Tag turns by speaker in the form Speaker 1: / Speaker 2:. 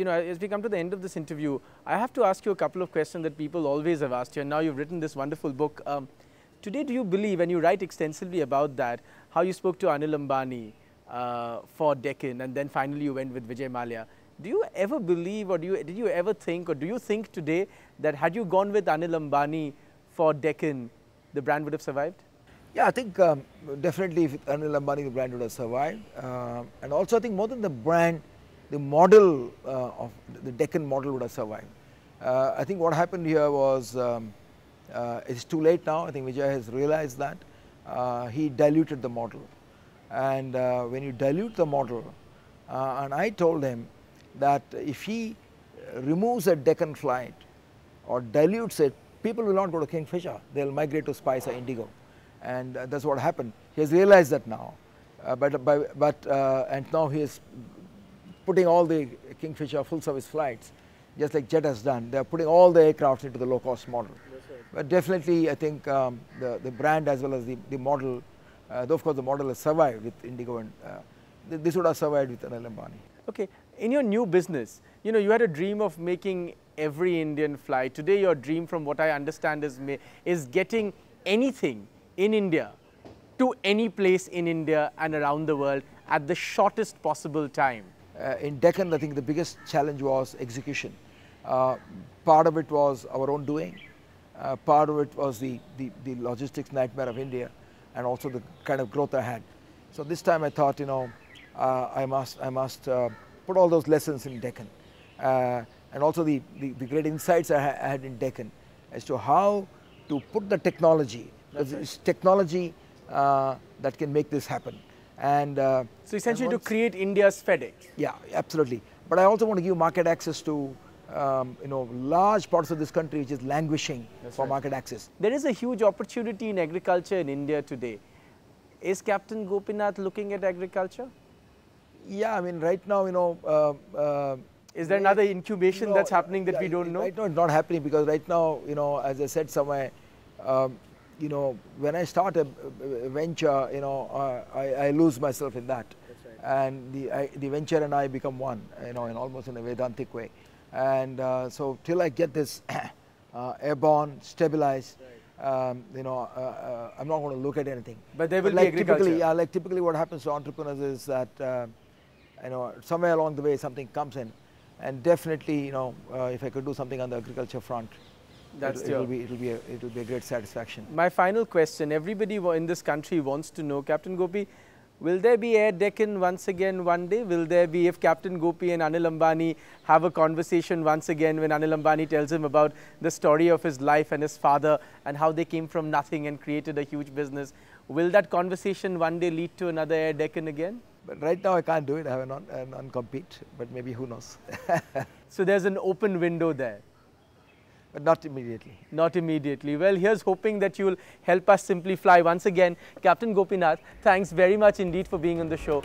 Speaker 1: as we come to the end of this interview, I have to ask you a couple of questions that people always have asked you, and now you've written this wonderful book. Today, do you believe, and you write extensively about that, how you spoke to Anil Ambani for Deccan, and then finally you went with Vijay Mallya. Do you ever believe, or did you ever think, or do you think today that had you gone with Anil Ambani for Deccan, the brand would have survived?
Speaker 2: Yeah, I think definitely if Anil Ambani, the brand would have survived. And also I think more than the brand, the model of the Deccan model would have survived. I think what happened here was, it's too late now. I think Vijay has realized that. He diluted the model. And when you dilute the model, and I told him that if he removes a Deccan flight or dilutes it, people will not go to Kingfisher. They will migrate to Spice or Indigo. And that's what happened. He has realized that now. And now he is putting all the Kingfisher full service flights, just like Jet has done. They are putting all the aircraft into the low cost model. Right. But definitely I think the brand as well as the model, though of course the model has survived with Indigo, and this would have survived with Anil Ambani.
Speaker 1: Okay, in your new business, you had a dream of making every Indian fly. Today your dream, from what I understand, is getting anything in India to any place in India and around the world at the shortest possible time.
Speaker 2: In Deccan, I think the biggest challenge was execution. Part of it was our own doing. Part of it was the logistics nightmare of India, and also the kind of growth I had. So this time I thought, I must put all those lessons in Deccan, and also the great insights I had in Deccan as to how to put the technology. Because it's technology that can make this happen. And
Speaker 1: so essentially to create India's FedEx.
Speaker 2: Yeah, absolutely. But I also want to give market access to large parts of this country which is languishing for market access.
Speaker 1: There is a huge opportunity in agriculture in India today. Is Captain Gopinath looking at agriculture?
Speaker 2: Yeah, I mean right now,
Speaker 1: is there another incubation that's happening that we don't know?
Speaker 2: Right now it's not happening, because right now, as I said somewhere, when I start a venture, I lose myself in that. That's right. And the venture and I become one, almost in a Vedantic way. And so till I get this airborne, stabilized, right. I'm not going to look at anything.
Speaker 1: But there will be agriculture.
Speaker 2: Typically what happens to entrepreneurs is that, somewhere along the way something comes in. And definitely, if I could do something on the agriculture front, it'll be a great satisfaction.
Speaker 1: My final question, everybody in this country wants to know, Captain Gopi, will there be Air Deccan once again one day? Will there be, if Captain Gopi and Anil Ambani have a conversation once again, when Anil Ambani tells him about the story of his life and his father and how they came from nothing and created a huge business, will that conversation one day lead to another Air Deccan again?
Speaker 2: But right now I can't do it, I have a non-compete, but maybe who knows.
Speaker 1: So there's an open window there.
Speaker 2: But not immediately.
Speaker 1: Not immediately. Well, here's hoping that you will help us simply fly. Once again, Captain Gopinath, thanks very much indeed for being on the show.